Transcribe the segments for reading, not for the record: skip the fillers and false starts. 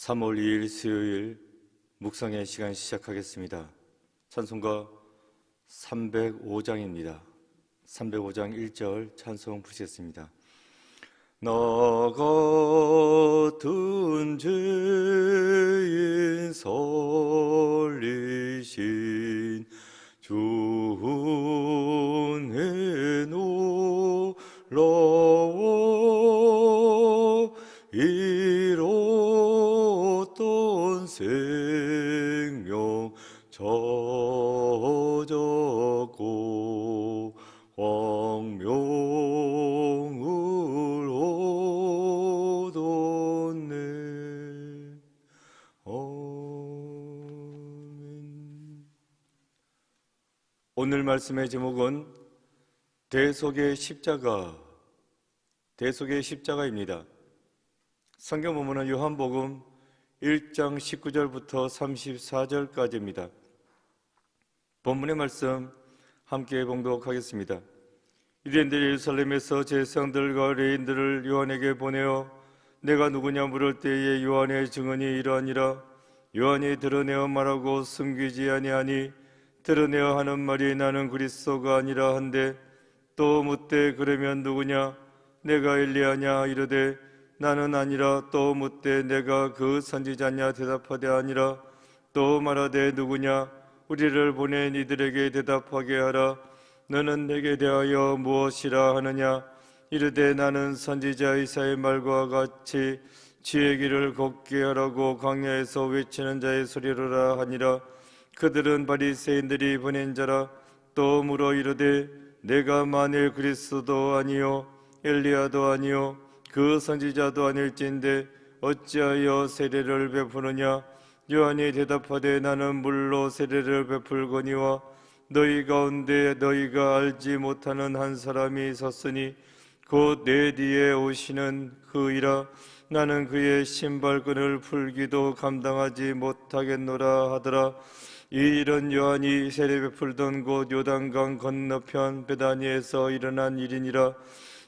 3월 2일 수요일 묵상의 시간 시작하겠습니다. 찬송가 305장입니다. 305장 1절 찬송 부르시겠습니다. 나 같은 죄인 살리신 주 은혜 놀라워 잃었던 생명 찾았고 광명을 얻었네. 아멘. 오늘 말씀의 제목은 대속의 십자가입니다. 성경 본문은 요한복음 1장 19절부터 34절까지입니다. 본문의 말씀 함께 봉독하겠습니다. 유대인들이 예루살렘에서 제사장들과 레인들을 요한에게 보내어 내가 누구냐 물을 때에 요한의 증언이 이러하니라. 요한이 드러내어 말하고 숨기지 아니하니 드러내어 하는 말이 나는 그리스도가 아니라 한데 또 묻되 그러면 누구냐? 내가 엘리야냐? 이르되 나는 아니라. 또 묻되 내가 그 선지자냐? 대답하되 아니라. 또 말하되 누구냐? 우리를 보낸 이들에게 대답하게 하라. 너는 내게 대하여 무엇이라 하느냐? 이르되 나는 선지자 이사야의 말과 같이 주의 길을 걷게 하라고 광야에서 외치는 자의 소리로라 하니라. 그들은 바리새인들이 보낸 자라. 또 물어 이르되 내가 만일 그리스도도 아니요 엘리야도 아니요 그 선지자도 아닐진데 어찌하여 세례를 베푸느냐? 요한이 대답하되 나는 물로 세례를 베풀거니와 너희 가운데 너희가 알지 못하는 한 사람이 섰으니 곧 내 뒤에 오시는 그이라. 나는 그의 신발끈을 풀기도 감당하지 못하겠노라 하더라. 이 일은 요한이 세례 베풀던 곳 요단강 건너편 베다니에서 일어난 일이니라.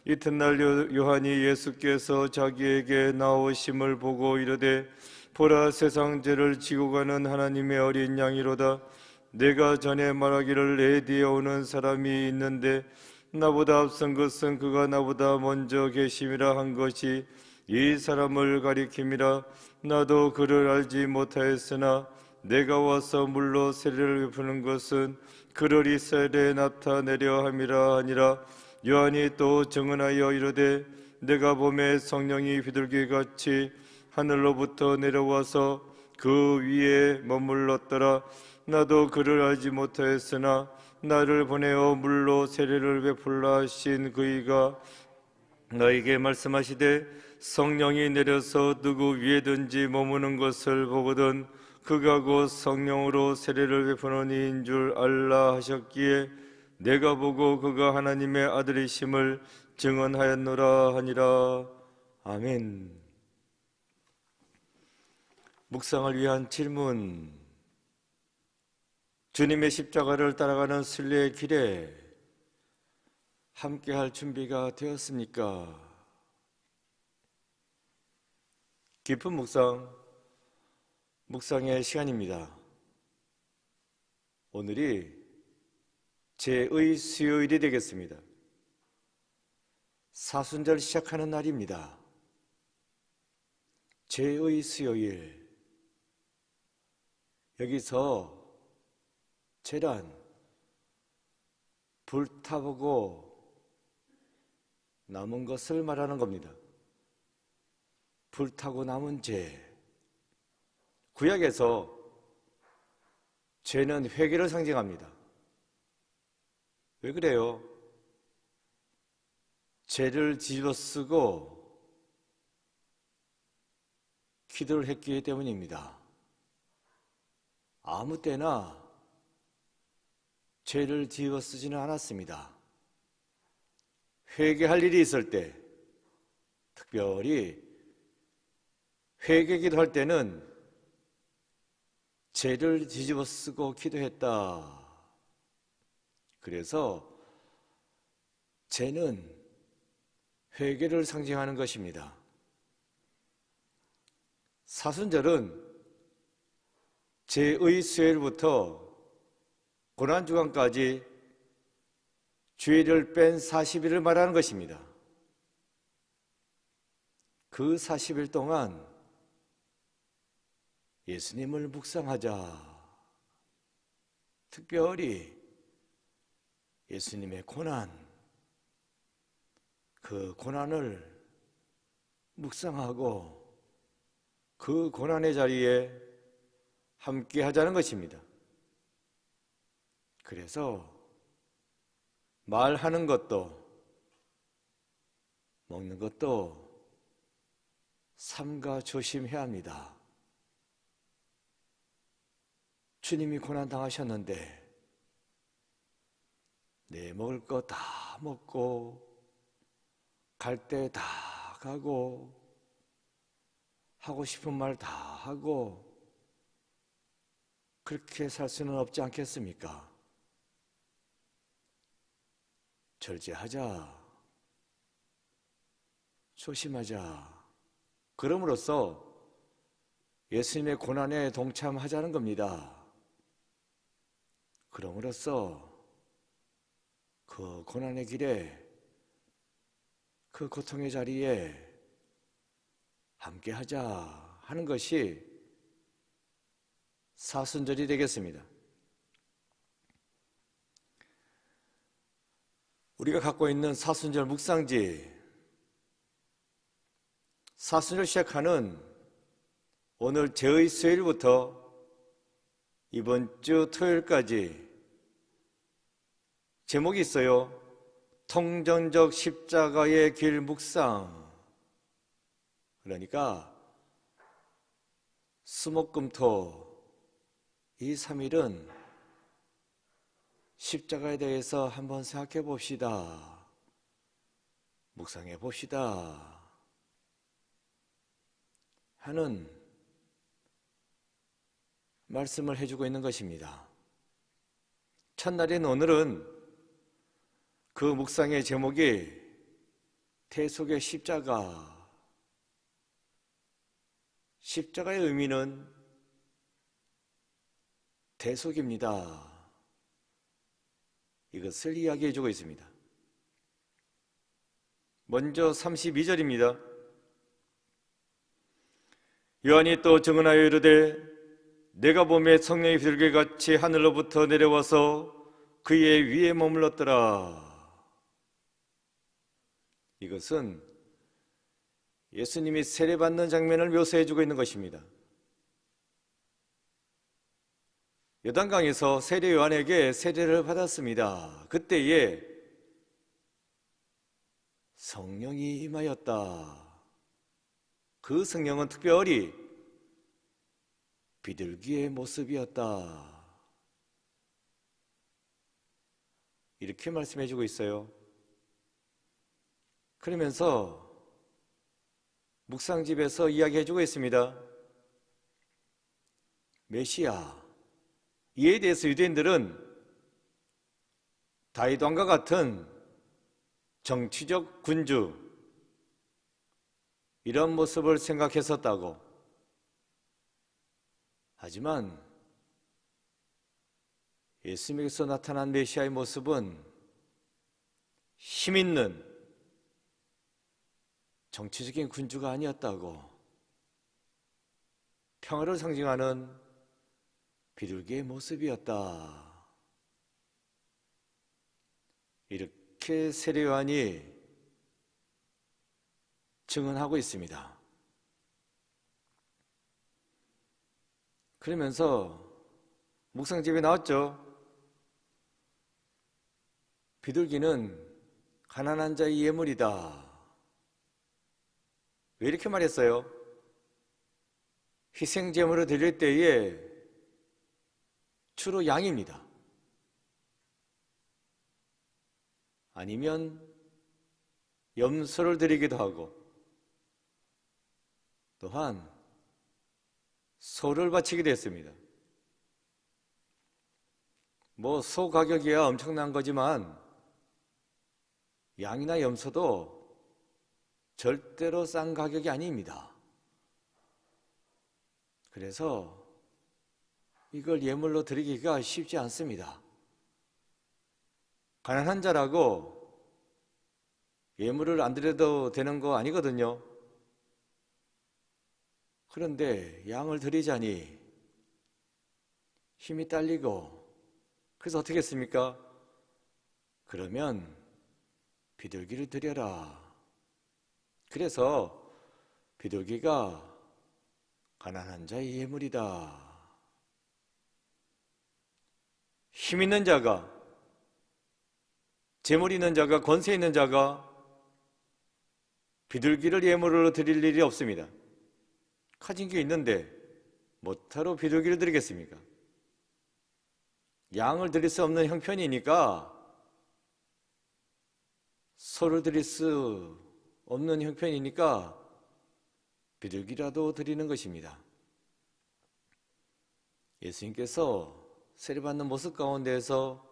이튿날 요한이 예수께서 자기에게 나오심을 보고 이르되 보라, 세상 죄를 지고 가는 하나님의 어린 양이로다. 내가 전에 말하기를 내 뒤에 오는 사람이 있는데 나보다 앞선 것은 그가 나보다 먼저 계심이라 한 것이 이 사람을 가리킴이라. 나도 그를 알지 못하였으나 내가 와서 물로 세례를 베푸는 것은 그를 이스라엘에 나타내려 함이라 하니라. 요한이 또 증언하여 이르되 내가 봄에 성령이 비둘기같이 하늘로부터 내려와서 그 위에 머물렀더라. 나도 그를 알지 못하였으나 나를 보내어 물로 세례를 베풀라 하신 그이가 너에게 말씀하시되 성령이 내려서 누구 위에든지 머무는 것을 보거든 그가 곧 성령으로 세례를 베푸는 이인 줄 알라 하셨기에 내가 보고 그가 하나님의 아들이심을 증언하였노라 하니라. 아멘. 묵상을 위한 질문. 주님의 십자가를 따라가는 순례의 길에 함께할 준비가 되었습니까? 깊은 묵상의 시간입니다. 오늘이 제의 수요일이 되겠습니다. 사순절 시작하는 날입니다. 제의 수요일. 여기서 제란, 불타보고 남은 것을 말하는 겁니다. 불타고 남은 죄. 구약에서 죄는 회개를 상징합니다. 왜 그래요? 죄를 뒤집어쓰고 기도를 했기 때문입니다. 아무 때나 죄를 뒤집어쓰지는 않았습니다. 회개할 일이 있을 때, 특별히 회개기도 할 때는 죄를 뒤집어쓰고 기도했다. 그래서 죄는 회개를 상징하는 것입니다. 사순절은 제의 수요일부터 고난주간까지 주일을 뺀 40일을 말하는 것입니다. 그 40일 동안 예수님을 묵상하자. 특별히 예수님의 고난, 그 고난을 묵상하고 그 고난의 자리에 함께 하자는 것입니다. 그래서 말하는 것도 먹는 것도 삼가 조심해야 합니다. 주님이 고난 당하셨는데 내 먹을 거 다 먹고 갈 때 다 가고 하고 싶은 말 다 하고 그렇게 살 수는 없지 않겠습니까? 절제하자. 조심하자. 그럼으로써 예수님의 고난에 동참하자는 겁니다. 그럼으로써 그 고난의 길에 그 고통의 자리에 함께하자 하는 것이 사순절이 되겠습니다. 우리가 갖고 있는 사순절 묵상지, 사순절 시작하는 오늘 제의 수요일부터 이번 주 토요일까지 제목이 있어요. 통전적 십자가의 길 묵상. 그러니까 수목금토 이 3일은 십자가에 대해서 한번 생각해 봅시다. 묵상해 봅시다. 하는 말씀을 해주고 있는 것입니다. 첫날인 오늘은 그 묵상의 제목이 대속의 십자가. 십자가의 의미는 대속입니다. 이것을 이야기해 주고 있습니다. 먼저 32절입니다. 요한이 또 증언하여 이르되 내가 보매 성령이 비둘기같이 하늘로부터 내려와서 그의 위에 머물렀더라. 이것은 예수님이 세례받는 장면을 묘사해 주고 있는 것입니다. 요단강에서 세례 요한에게 세례를 받았습니다. 그때에 성령이 임하였다. 그 성령은 특별히 비둘기의 모습이었다. 이렇게 말씀해 주고 있어요. 그러면서 묵상집에서 이야기해 주고 있습니다. 메시아, 이에 대해서 유대인들은 다윗 왕과 같은 정치적 군주, 이런 모습을 생각했었다고. 하지만 예수님에게서 나타난 메시아의 모습은 힘있는 정치적인 군주가 아니었다고. 평화를 상징하는 비둘기의 모습이었다. 이렇게 세례 요한이 증언하고 있습니다. 그러면서 묵상집에 나왔죠. 비둘기는 가난한 자의 예물이다. 왜 이렇게 말했어요? 희생제물을 드릴 때에 주로 양입니다. 아니면 염소를 드리기도 하고 또한 소를 바치기도 했습니다. 소 가격이야 엄청난 거지만 양이나 염소도 절대로 싼 가격이 아닙니다. 그래서 이걸 예물로 드리기가 쉽지 않습니다. 가난한 자라고 예물을 안 드려도 되는 거 아니거든요. 그런데 양을 드리자니 힘이 딸리고, 그래서 어떻게 했습니까? 그러면 비둘기를 드려라. 그래서 비둘기가 가난한 자의 예물이다. 힘 있는 자가, 재물 있는 자가, 권세 있는 자가 비둘기를 예물로 드릴 일이 없습니다. 가진 게 있는데 뭐하러 비둘기를 드리겠습니까? 양을 드릴 수 없는 형편이니까, 소를 드릴 수 없는 형편이니까 비둘기라도 드리는 것입니다. 예수님께서 세례받는 모습 가운데에서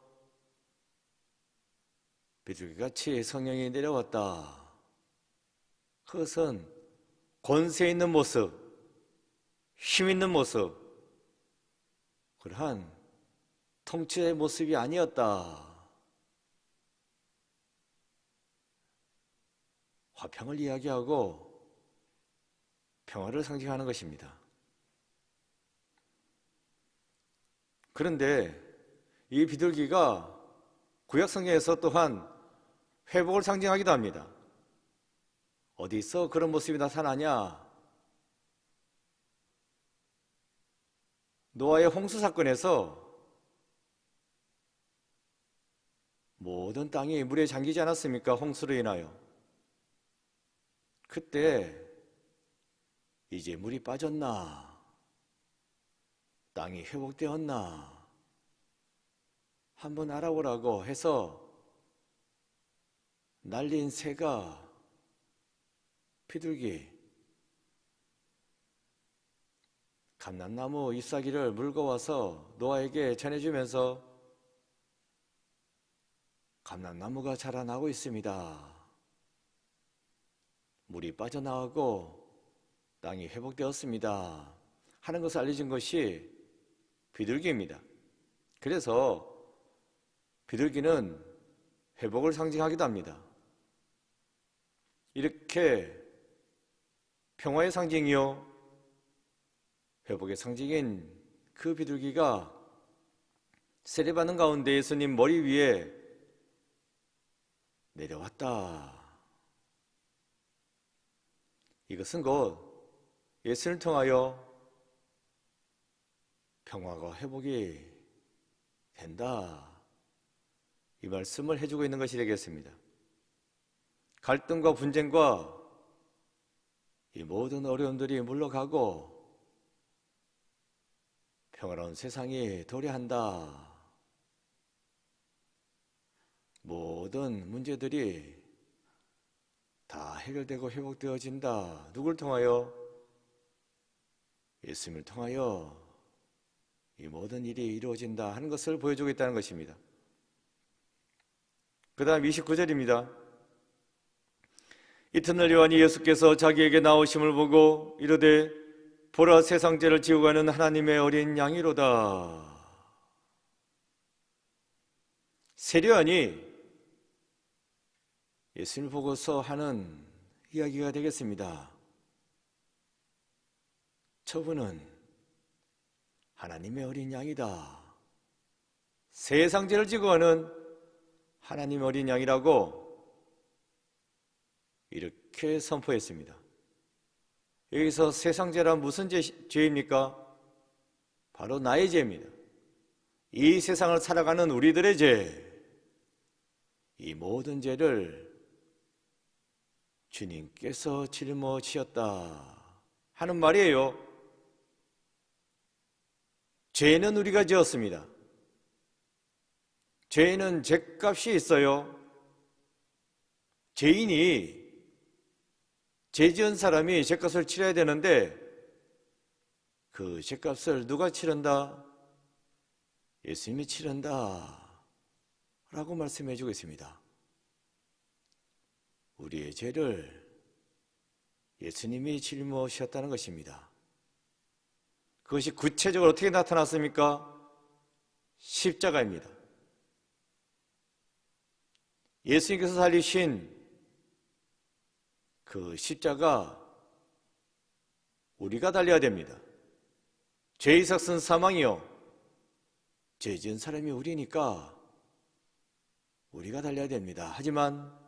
비둘기같이 성령이 내려왔다. 그것은 권세 있는 모습, 힘 있는 모습, 그러한 통치의 모습이 아니었다. 화평을 이야기하고 평화를 상징하는 것입니다. 그런데 이 비둘기가 구약 성경에서 또한 회복을 상징하기도 합니다. 어디서 그런 모습이 나타나냐? 노아의 홍수 사건에서 모든 땅이 물에 잠기지 않았습니까? 홍수로 인하여. 그때 이제 물이 빠졌나? 땅이 회복되었나? 한번 알아보라고 해서 날린 새가 비둘기, 감람나무 잎사귀를 물고 와서 노아에게 전해주면서 감람나무가 자라나고 있습니다. 물이 빠져나가고 땅이 회복되었습니다. 하는 것을 알려준 것이 비둘기입니다. 그래서 비둘기는 회복을 상징하기도 합니다. 이렇게 평화의 상징이요, 회복의 상징인 그 비둘기가 세례받는 가운데 예수님 머리 위에 내려왔다. 이것은 곧 예수를 통하여 평화가 회복이 된다, 이 말씀을 해주고 있는 것이 되겠습니다. 갈등과 분쟁과 이 모든 어려움들이 물러가고 평화로운 세상이 도래한다. 모든 문제들이 다 해결되고 회복되어진다. 누굴 통하여? 예수님을 통하여 이 모든 일이 이루어진다 하는 것을 보여주고 있다는 것입니다. 그 다음 29절입니다. 이튿날 요한이 예수께서 자기에게 나오심을 보고 이르되 보라, 세상 죄를 지고 가는 하나님의 어린 양이로다. 세례요한이 예수님을 보고서 하는 이야기가 되겠습니다. 저분은 하나님의 어린 양이다. 세상 죄를 지고 가는 하나님의 어린 양이라고 이렇게 선포했습니다. 여기서 세상 죄란 무슨 죄입니까? 바로 나의 죄입니다. 이 세상을 살아가는 우리들의 죄, 이 모든 죄를 주님께서 짊어지셨다 하는 말이에요. 죄는 우리가 지었습니다. 죄는 죄값이 있어요. 죄인이, 죄 지은 사람이 죄값을 치러야 되는데 그 죄값을 누가 치른다? 예수님이 치른다 라고 말씀해 주고 있습니다. 우리의 죄를 예수님이 짊어지셨다는 것입니다. 그것이 구체적으로 어떻게 나타났습니까? 십자가입니다. 예수님께서 살리신 그 십자가 우리가 달려야 됩니다. 죄의 삭은 사망이요, 죄 지은 사람이 우리니까 우리가 달려야 됩니다. 하지만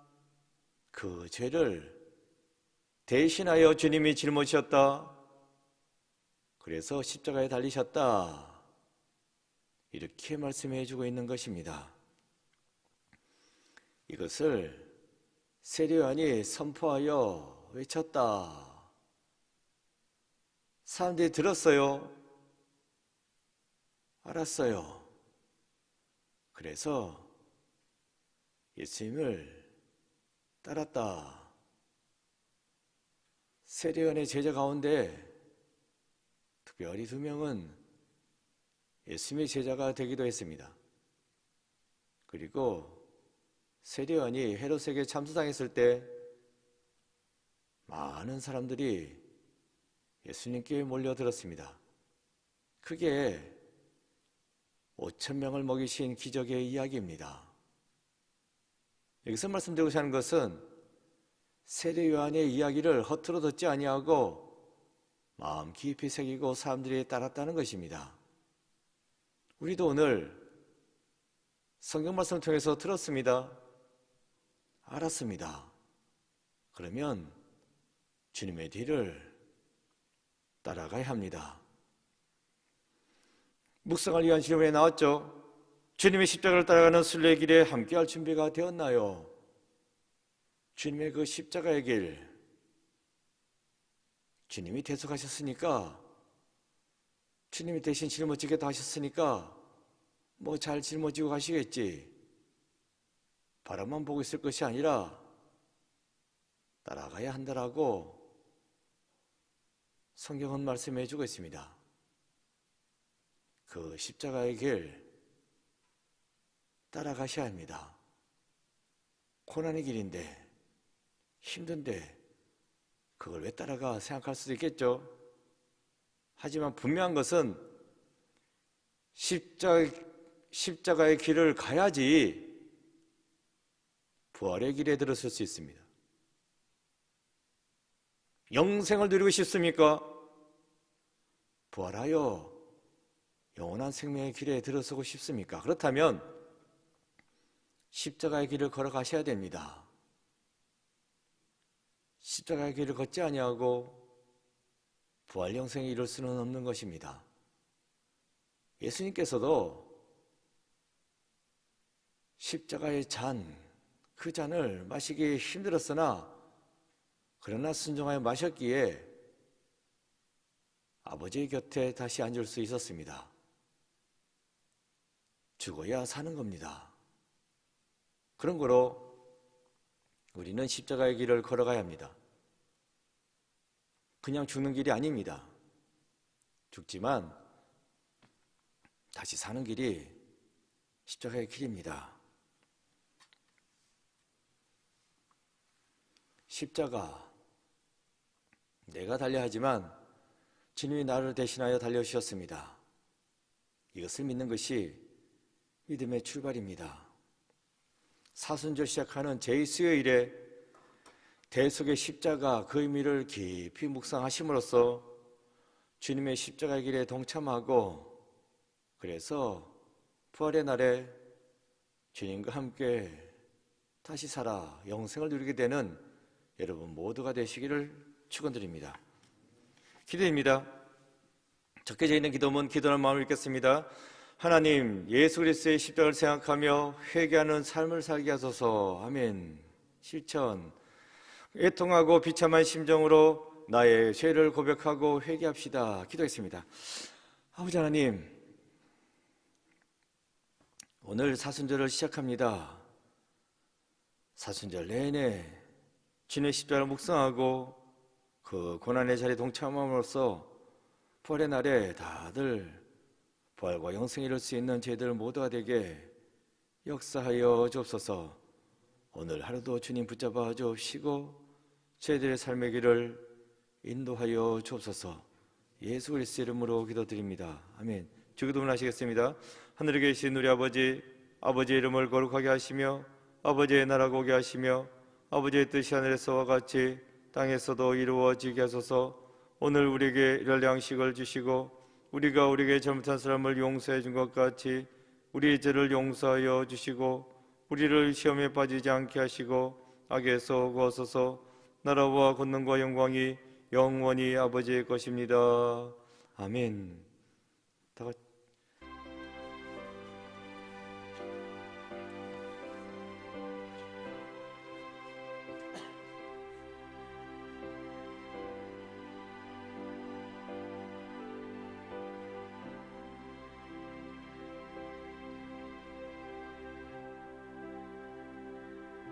그 죄를 대신하여 주님이 짊어지셨다. 그래서 십자가에 달리셨다. 이렇게 말씀해 주고 있는 것입니다. 이것을 세례요한이 선포하여 외쳤다. 사람들이 들었어요. 알았어요. 그래서 예수님을 따랐다. 세례요한의 제자 가운데 특별히 2명은 예수님의 제자가 되기도 했습니다. 그리고 세례요한이 헤롯에게 참수당했을 때 많은 사람들이 예수님께 몰려들었습니다. 크게 5,000명을 먹이신 기적의 이야기입니다. 여기서 말씀드리고자 하는 것은 세례요한의 이야기를 허투루 듣지 아니하고 마음 깊이 새기고 사람들이 따랐다는 것입니다. 우리도 오늘 성경 말씀을 통해서 들었습니다. 알았습니다. 그러면 주님의 뒤를 따라가야 합니다. 묵상을 위한 질문에 나왔죠. 주님의 십자가를 따라가는 순례의 길에 함께할 준비가 되었나요? 주님의 그 십자가의 길, 주님이 대속하셨으니까, 주님이 대신 짊어지겠다 하셨으니까 뭐 잘 짊어지고 가시겠지, 바라만 보고 있을 것이 아니라 따라가야 한다라고 성경은 말씀해 주고 있습니다. 그 십자가의 길 따라가셔야 합니다. 고난의 길인데, 힘든데 그걸 왜 따라가 생각할 수도 있겠죠. 하지만 분명한 것은 십자가의 길을 가야지 부활의 길에 들어설 수 있습니다. 영생을 누리고 싶습니까? 부활하여 영원한 생명의 길에 들어서고 싶습니까? 그렇다면 십자가의 길을 걸어가셔야 됩니다. 십자가의 길을 걷지 아니하고 부활 영생에 이룰 수는 없는 것입니다. 예수님께서도 십자가의 잔, 그 잔을 마시기 힘들었으나 그러나 순종하여 마셨기에 아버지의 곁에 다시 앉을 수 있었습니다. 죽어야 사는 겁니다. 그런 거로 우리는 십자가의 길을 걸어가야 합니다. 그냥 죽는 길이 아닙니다. 죽지만 다시 사는 길이 십자가의 길입니다. 십자가, 내가 달려야 하지만 주님이 나를 대신하여 달려주셨습니다. 이것을 믿는 것이 믿음의 출발입니다. 사순절 시작하는 제2수요일에 대속의 십자가, 그 의미를 깊이 묵상하심으로써 주님의 십자가의 길에 동참하고, 그래서 부활의 날에 주님과 함께 다시 살아 영생을 누리게 되는 여러분 모두가 되시기를 축원드립니다. 기도입니다. 적혀져 있는 기도문 기도하는 마음을 읽겠습니다. 하나님, 예수 그리스도의 십자가를 생각하며 회개하는 삶을 살게 하소서. 아멘. 실천. 애통하고 비참한 심정으로 나의 죄를 고백하고 회개합시다. 기도했습니다. 아버지 하나님, 오늘 사순절을 시작합니다. 사순절 내내 주님의 십자가를 묵상하고 그 고난의 자리에 동참함으로써 부활의 날에 다들 부활과 영생에 이룰 수 있는 저희들 모두가 되게 역사하여 주옵소서. 오늘 하루도 주님 붙잡아 주옵시고 저희들의 삶의 길을 인도하여 주옵소서. 예수 그리스도의 이름으로 기도드립니다. 아멘. 주기도문 하시겠습니다. 하늘에 계신 우리 아버지, 아버지의 이름을 거룩하게 하시며 아버지의 나라가 오게 하시며 아버지의 뜻이 하늘에서와 같이 땅에서도 이루어지게 하소서. 오늘 우리에게 일할 양식을 주시고 우리가 우리에게 잘못한 사람을 용서해 준 것 같이 우리의 죄를 용서하여 주시고 우리를 시험에 빠지지 않게 하시고 악에서 구하소서. 나라와 권능과 영광이 영원히 아버지의 것입니다. 아멘.